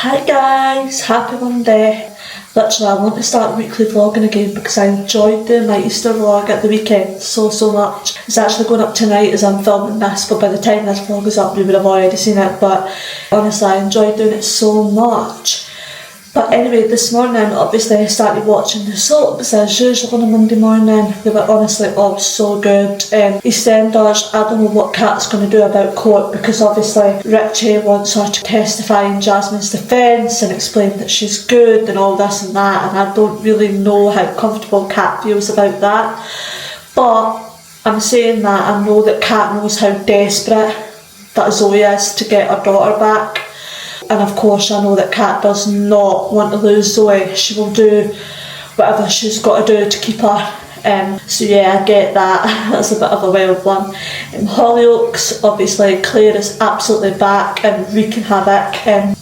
Hi guys, happy Monday. Literally, I want to start weekly vlogging again because I enjoyed doing my Easter vlog at the weekend so much. It's actually going up tonight as I'm filming this, but by the time this vlog is up you would have already seen it, but honestly I enjoyed doing it so much. But anyway, this morning obviously I started watching the soaps as usual on a Monday morning. They were honestly all so good. EastEnders, I don't know what Kat's going to do about court because obviously Richie wants her to testify in Jasmine's defence and explain that she's good and all this and that, and I don't really know how comfortable Kat feels about that. But I'm saying that I know that Kat knows how desperate that Zoe is to get her daughter back. And of course I know that Kat does not want to lose Zoe. She will do whatever she's got to do to keep her. So yeah, I get that. That's a bit of a wild one. In Hollyoaks, obviously Claire is absolutely back and wreaking havoc.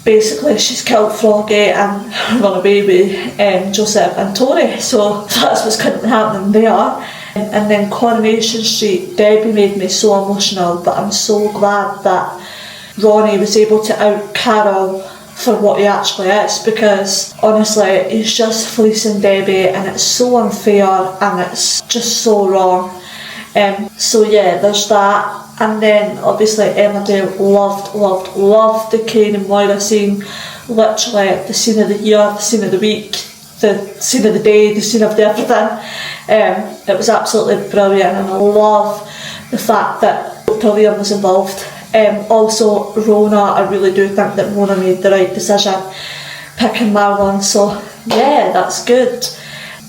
Basically she's killed Froggy and run away with Joseph and Tori. So that's what's currently happening there. And then Coronation Street, Debbie made me so emotional, but I'm so glad that Ronnie was able to out Carol for what he actually is, because honestly he's just fleecing Debbie and it's so unfair and it's just so wrong. So yeah, there's that. And then obviously Emmerdale loved the Kane and Moira scene. Literally the scene of the year, the scene of the week, the scene of the day, the scene of everything. It was absolutely brilliant, and I love the fact that Dr. Liam was involved. Also Rona, I really do think that Mona made the right decision picking Marlon, so yeah, that's good.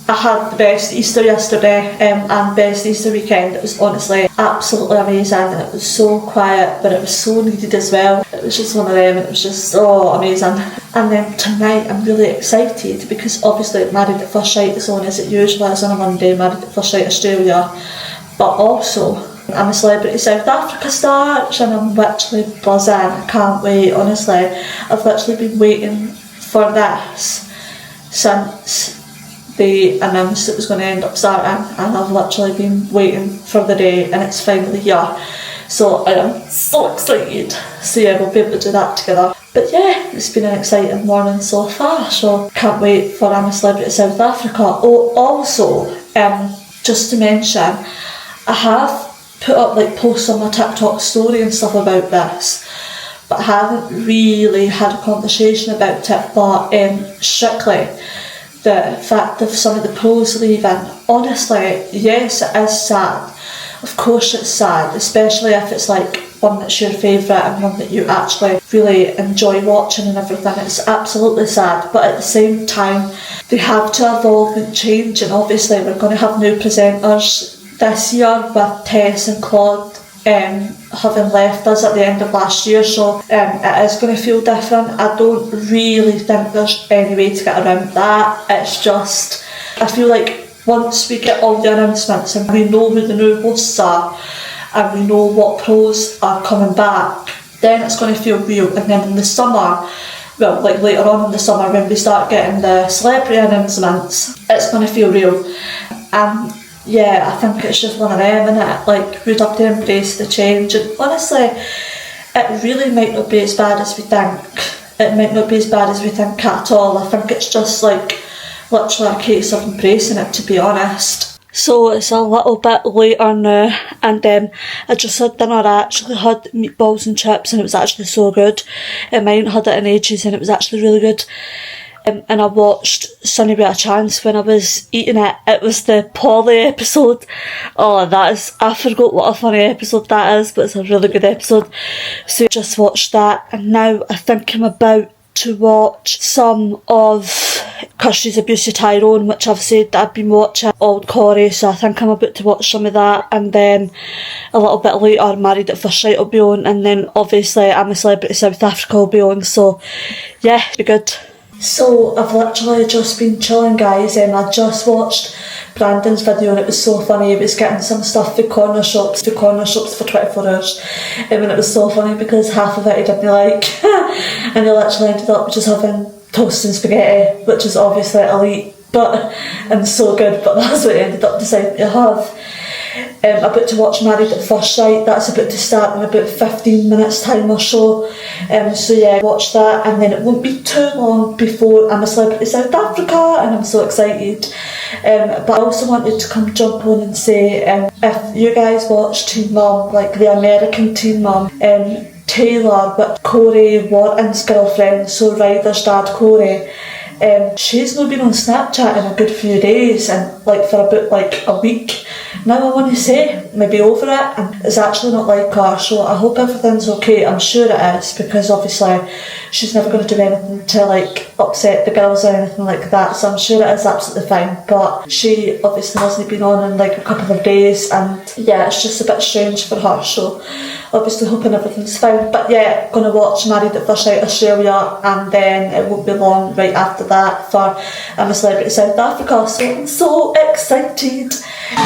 I had the best Easter yesterday and best Easter weekend. It was honestly absolutely amazing, and it was so quiet but it was so needed as well. It was just one of them, and it was just so amazing. And then tonight I'm really excited because obviously Married at First Sight is on as it usually is on a Monday, Married at First Sight Australia, but also I'm a Celebrity South Africa starts and I'm literally buzzing. I can't wait, honestly. I've literally been waiting for this since they announced it was going to end up starting, and I've literally been waiting for the day and it's finally here. So I am so excited. So yeah, we'll be able to do that together. But yeah, it's been an exciting morning so far, so can't wait for I'm a Celebrity South Africa. Oh, also, just to mention, I have put up like posts on my TikTok story and stuff about this, but I haven't really had a conversation about it. But strictly the fact of some of the pros leaving, honestly, yes, it is sad. Of course it's sad, especially if it's like one that's your favourite and one that you actually really enjoy watching and everything. It's absolutely sad, but at the same time they have to evolve and change, and obviously we're going to have new presenters this year with Tess and Claude having left us at the end of last year, so it is going to feel different. I don't really think there's any way to get around that. It's just, I feel like once we get all the announcements and we know who the new hosts are and we know what pros are coming back, then it's going to feel real. And then in the summer, well, like later on in the summer when we start getting the celebrity announcements, it's going to feel real. Yeah, I think it's just one of them, innit? Like, we'd have to embrace the change, and honestly, it really might not be as bad as we think. It might not be as bad as we think at all. I think it's just like literally a case of embracing it, to be honest. So it's a little bit later now, and I just had dinner. I actually had meatballs and chips, and it was actually so good. I hadn't had it in ages, and it was actually really good. And I watched Sunny with a Chance when I was eating it. It was the Polly episode. Oh, I forgot what a funny episode that is, but it's a really good episode. So I just watched that, and now I think I'm about to watch some of Kirsty's Abuse of Tyrone, which I've said that I've been watching Old Corey, so I think I'm about to watch some of that, and then a little bit later Married at First Sight will be on, and then obviously I'm a Celebrity South Africa will be on, so yeah, be good. So I've literally just been chilling, guys, and I just watched Brandon's video and it was so funny. He was getting some stuff for corner shops for 24 hours, and it was so funny because half of it he didn't like and he literally ended up just having toast and spaghetti, which is obviously elite and so good, but that's what he ended up deciding to have. about to watch Married at First Sight. That's about to start in about 15 minutes time or so. So yeah, watch that, and then it won't be too long before I'm a Celebrity South Africa, and I'm so excited. But I also wanted to come jump on and say, if you guys watch Teen Mum, like the American Teen Mum, Taylor, but Corey Wharton's girlfriend, so Ryder's dad Corey, she's not been on Snapchat in a good few days, and like for about like a week now. I want to say maybe over it, and it's actually not like her, so I hope everything's okay. I'm sure it is, because obviously she's never going to do anything to like upset the girls or anything like that, so I'm sure it is absolutely fine. But she obviously hasn't been on in like a couple of days, and yeah, it's just a bit strange for her, so obviously hoping everything's fine. But yeah, going to watch Married at First Sight Australia, and then it won't be long right after that for I'm a Celebrity South Africa, so I'm so excited.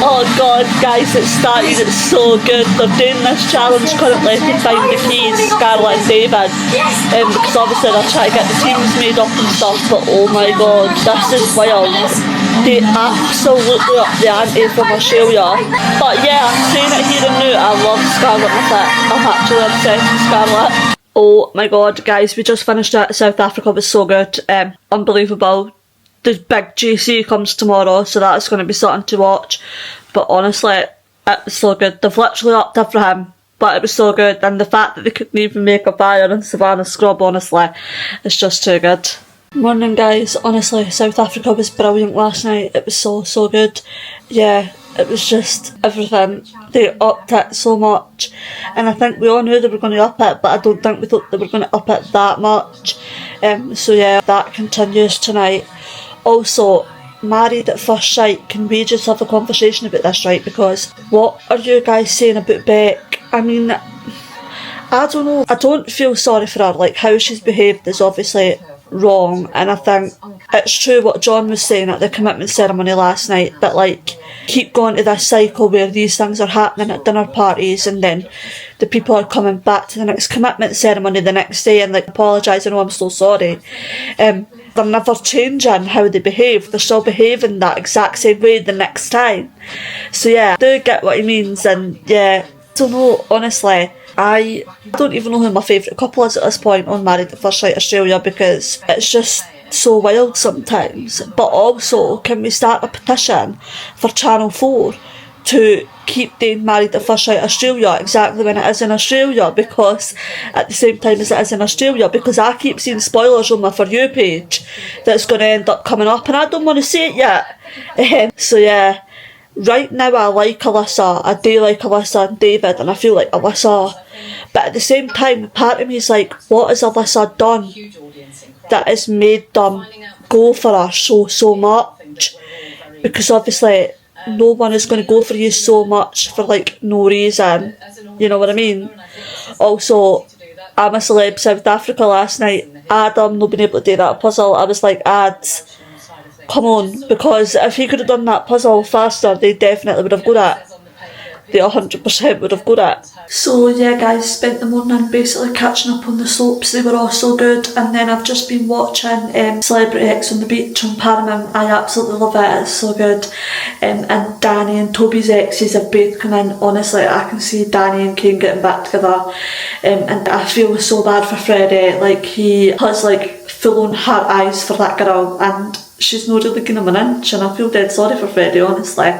Oh god guys, it's started, it's so good. They're doing this challenge currently to find the keys, Scarlett and David, because obviously they're trying to get the teams made up and stuff, but oh my god, this is wild. They absolutely up the ante from Australia. But yeah, I'm saying it here and now, I love Scarlett with it. I'm actually obsessed with Scarlett. Oh my god guys, we just finished it. South Africa was so good, unbelievable. The big GC comes tomorrow, so that's going to be something to watch. But honestly, it was so good. They've literally upped it for him, but it was so good. And the fact that they couldn't even make a fire in Savannah Scrub, honestly, it's just too good. Morning guys, honestly, South Africa was brilliant last night. It was so good. Yeah, it was just everything. They upped it so much, and I think we all knew they were going to up it, but I don't think we thought they were going to up it that much. So yeah, that continues tonight. Also, Married at First Sight, can we just have a conversation about this, right? Because what are you guys saying about Beck? I mean, I don't know. I don't feel sorry for her. Like, how she's behaved is obviously wrong, and I think it's true what John was saying at the commitment ceremony last night, that like, keep going to this cycle where these things are happening at dinner parties, and then the people are coming back to the next commitment ceremony the next day and like apologising, oh I'm so sorry. They're never changing how they behave, they're still behaving that exact same way the next time. So yeah, I do get what he means, and yeah, I don't know, honestly, I don't even know who my favourite couple is at this point on Married at First Sight Australia, because it's just so wild sometimes. But also, can we start a petition for Channel 4 to keep doing Married at First Sight Australia exactly when it is in Australia, because at the same time as it is in Australia, because I keep seeing spoilers on my For You page that's going to end up coming up, and I don't want to see it yet. So yeah, right now I like Alyssa, I do like Alyssa and David, and I feel like Alyssa, but at the same time part of me is like, what has Alyssa done that has made them go for her so much? Because obviously no one is going to go for you so much for like no reason, you know what I mean? Also, I'm a Celeb South Africa last night, Adam not being able to do that puzzle, I was like, Ads, come on, because if he could have done that puzzle faster, they definitely would have got it. They 100% would have got it. So yeah guys, spent the morning basically catching up on the soaps, they were all so good, and then I've just been watching Celebrity X on the Beach on Paramount. I absolutely love it, it's so good. And Danny and Toby's exes have both come in. Honestly, I can see Danny and Kane getting back together, and I feel so bad for Freddie, like he has like full on heart eyes for that girl, and she's not really giving him an inch, and I feel dead sorry for Freddie, honestly.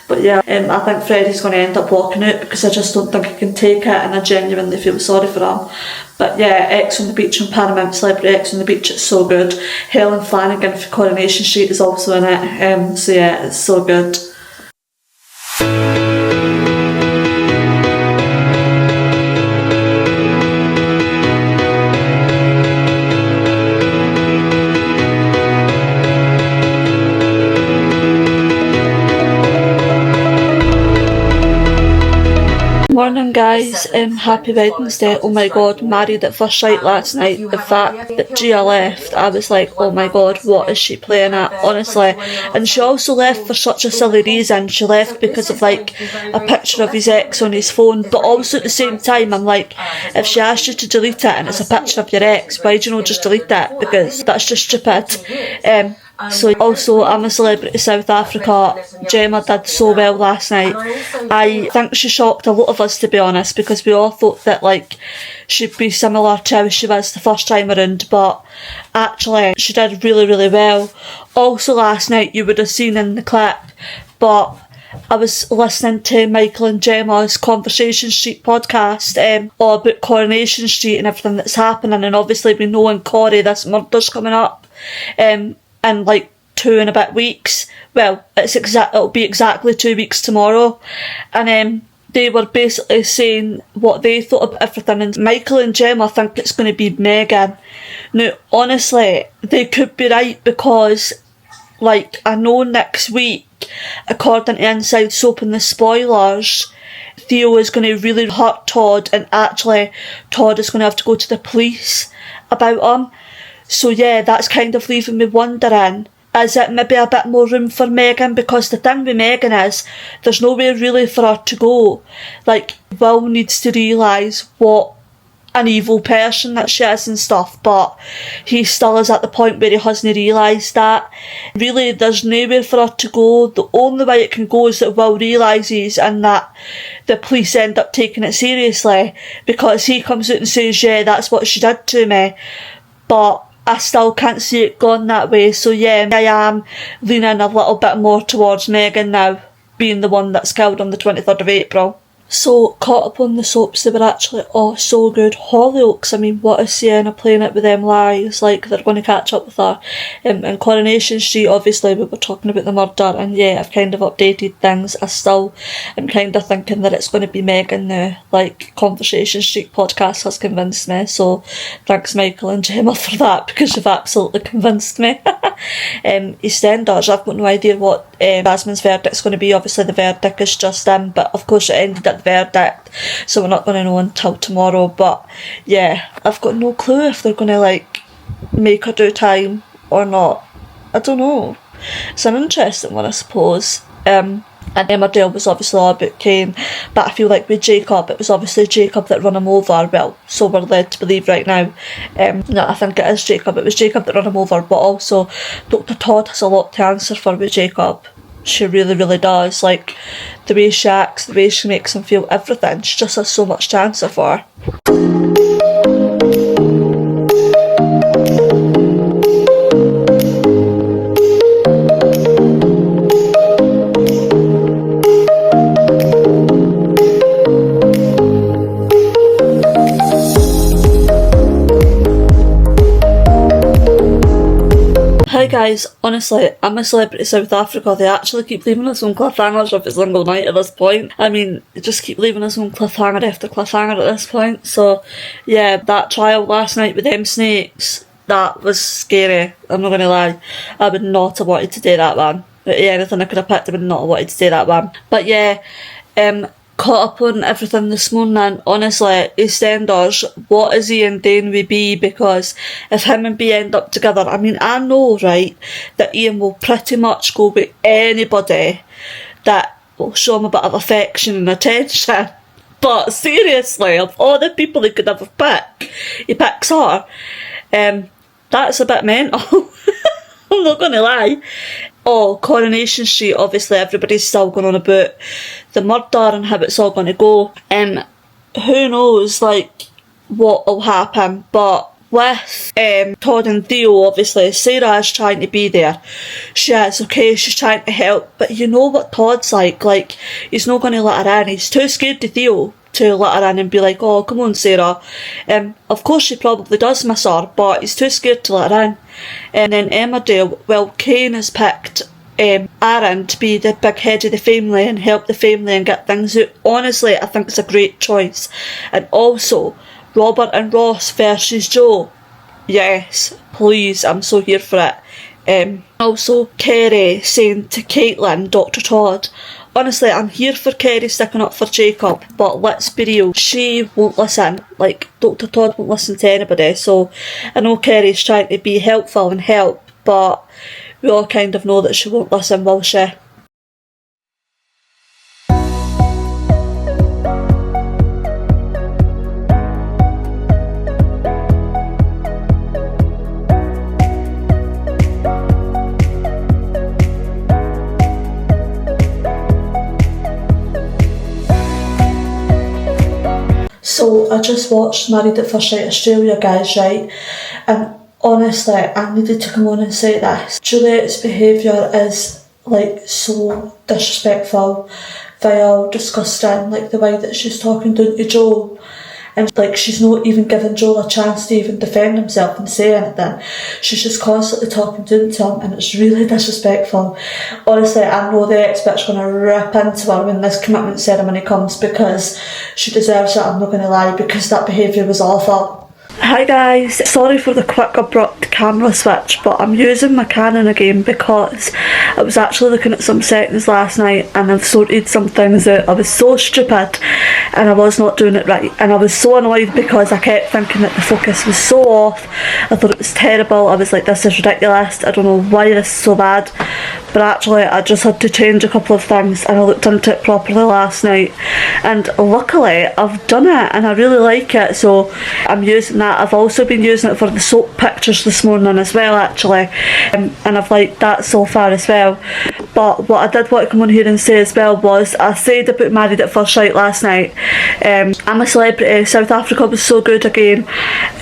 But yeah, I think Freddie's going to end up walking out, because I just don't think he can take it, and I genuinely feel sorry for him. But yeah, X on the Beach on Paramount, Celebrity X on the Beach, it's so good. Helen Flanagan for Coronation Street is also in it, so yeah, it's so good. Morning guys, happy Wednesday. Oh my god, Married at First Sight last night. The fact that Gia left, I was like, oh my god, what is she playing at, honestly? And she also left for such a silly reason. She left because of like a picture of his ex on his phone, but also at the same time I'm like, if she asked you to delete it and it's a picture of your ex, why do you not just delete it? Because that's just stupid. So also, I'm a Celebrity South Africa. Gemma did so well last night. I think she shocked a lot of us, to be honest, because we all thought that like she'd be similar to how she was the first time around, but actually she did really, really well. Also last night, you would have seen in the clip, but I was listening to Michael and Gemma's Conversation Street podcast all about Coronation Street and everything that's happening, and obviously we know in Corrie this murder's coming up in like 2 and a bit weeks. Well, it'll be exactly 2 weeks tomorrow, and they were basically saying what they thought of everything, and Michael and Gemma think it's going to be Meghan. Now honestly, they could be right, because like I know next week, according to Inside Soap and the spoilers, Theo is going to really hurt Todd, and actually Todd is going to have to go to the police about him. So yeah, that's kind of leaving me wondering, is it maybe a bit more room for Meghan? Because the thing with Meghan is, there's nowhere really for her to go. Like, Will needs to realise what an evil person that she is and stuff, but he still is at the point where he hasn't realised that. Really, there's nowhere for her to go. The only way it can go is that Will realises, and that the police end up taking it seriously, because he comes out and says, yeah, that's what she did to me. But I still can't see it going that way. So yeah, I am leaning a little bit more towards Meghan now, being the one that's killed on the 23rd of April. So, caught up on the soaps, they were actually so good. Hollyoaks, I mean, what a Sienna playing it with them lies, like they're going to catch up with her. And Coronation Street, obviously we were talking about the murder, and yeah, I've kind of updated things. I still am kind of thinking that it's going to be Meghan now. Like, Conversation Street podcast has convinced me, so thanks Michael and Gemma for that, because you've absolutely convinced me. EastEnders, I've got no idea what Jasmine's verdict's going to be. Obviously the verdict is just in, but of course it ended at the verdict, so we're not going to know until tomorrow. But yeah, I've got no clue if they're going to like make her do time or not. I don't know. It's an interesting one, I suppose. And Emmerdale was obviously all about Kane, but I feel like with Jacob, it was obviously Jacob that run him over. Well, so we're led to believe right now. No, I think it is Jacob. It was Jacob that run him over, but also Dr. Todd has a lot to answer for with Jacob. She really, really does. Like, the way she acts, the way she makes him feel, everything. She just has so much to answer for. Hi guys, honestly, I'm a Celebrity South Africa. They actually keep leaving us on cliffhangers every single night at this point. I mean, they just keep leaving us on cliffhanger after cliffhanger at this point. So yeah, that trial last night with them snakes, that was scary. I'm not going to lie. I would not have wanted to do that one. Anything I could have picked, I would not have wanted to do that one. But yeah, caught up on everything this morning. Honestly, EastEnders, what is Ian doing with B? Because if him and B end up together, I mean, I know, right, that Ian will pretty much go with anybody that will show him a bit of affection and attention. But seriously, of all the people he could ever pick, he picks her. That's a bit mental. I'm not going to lie. Oh, Coronation Street, obviously everybody's still going on about the murder and how it's all going to go. Who knows, like, what will happen. But with Todd and Theo, obviously, Sarah is trying to be there. She is, okay, she's trying to help. But you know what Todd's like, he's not going to let her in. He's too scared to Theo to let her in and be like, oh, come on, Sarah. Of course she probably does miss her, but he's too scared to let her in. And then Emmerdale, well, Kane has picked Aaron to be the big head of the family and help the family and get things out. Honestly, I think it's a great choice. And also, Robert and Ross versus Joe. Yes, please, I'm so here for it. Also, Kerry saying to Caitlin, Dr. Todd, honestly, I'm here for Kerry sticking up for Jacob, but let's be real, she won't listen. Like, Dr. Todd won't listen to anybody, so I know Kerry's trying to be helpful and help, but we all kind of know that she won't listen, will she? So I just watched Married at First Sight Australia, guys, right? And honestly, I needed to come on and say this. Juliet's behaviour is like so disrespectful, vile, disgusting, like the way that she's talking down to Joel. And like she's not even giving Joel a chance to even defend himself and say anything. She's just constantly talking down to him, and it's really disrespectful. Honestly, I know the ex-bitch going to rip into her when this commitment ceremony comes, because she deserves it, I'm not going to lie, because that behaviour was awful. Hi guys, sorry for the quick abrupt camera switch, but I'm using my Canon again because I was actually looking at some settings last night and I've sorted some things out. I was so stupid and I was not doing it right, and I was so annoyed because I kept thinking that the focus was so off. I thought it was terrible. I was like, this is ridiculous, I don't know why this is so bad. But actually I just had to change a couple of things and I looked into it properly last night, and luckily I've done it and I really like it, so I'm using that. I've also been using it for the soap pictures this morning as well, actually, and I've liked that so far as well. But what I did want to come on here and say as well was, I said about Married at First Sight last night. I'm a Celebrity. South Africa was so good again.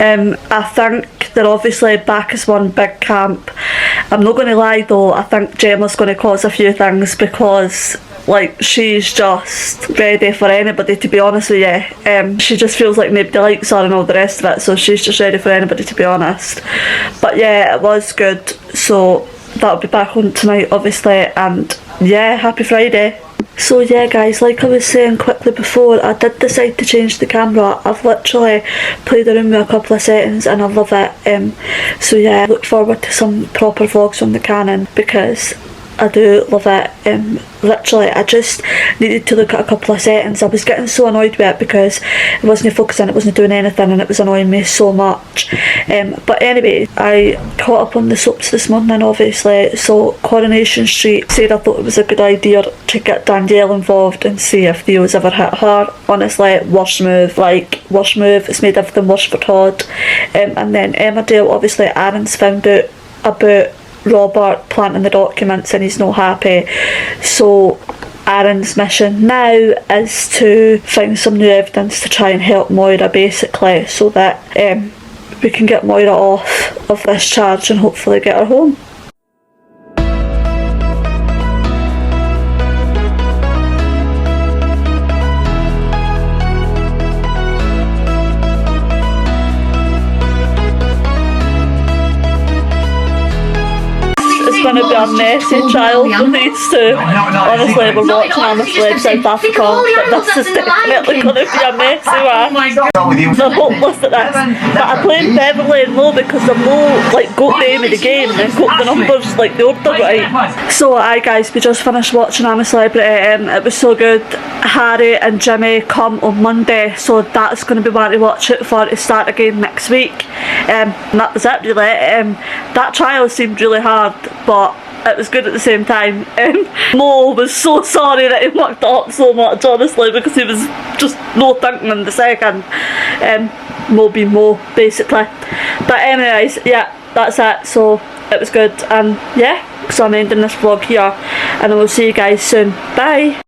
I think they're obviously back as one big camp. I'm not going to lie though, I think Gemma's going to cause a few things, because like she's just ready for anybody, to be honest with you. She just feels like nobody likes her and all the rest of it, so she's just ready for anybody, to be honest. But yeah, it was good, so that'll be back on tonight obviously, and yeah, happy Friday. So yeah guys, like I was saying quickly before, I did decide to change the camera. I've literally played around with a couple of settings and I love it. So yeah, I look forward to some proper vlogs on the Canon because I do love it. Literally, I just needed to look at a couple of settings. I was getting so annoyed with it because it wasn't focusing, it wasn't doing anything, and it was annoying me so much. But anyway, I caught up on the soaps this morning obviously. So Coronation Street, said I thought it was a good idea to get Danielle involved and see if Theo's ever hit her. Honestly, worst move, it's made everything worse for Todd. And then Emmerdale, obviously Aaron's found out about Robert planting the documents and he's not happy, so Aaron's mission now is to find some new evidence to try and help Moira, basically, so that we can get Moira off of this charge and hopefully get her home. Going to be a messy trial for these two. Honestly, we're watching on the celeb South Africa, but this is definitely going to be a messy one. They're hopeless at this. But I blamed Beverly and Mo because the Mo got the aim of the game and got the numbers, the order right. So aye guys, we just finished watching I'm a Celebrity. It was so good. Harry and Jimmy come on Monday, so that's going to be one to watch it for to start again next week. And that was it really. That trial seemed really hard, but it was good at the same time. Mo was so sorry that he mucked up so much, honestly, because he was just no thinking in the second. Mo being Mo, basically. But anyways, yeah, that's it. So it was good, and yeah, so I'm ending this vlog here, and I will see you guys soon. Bye.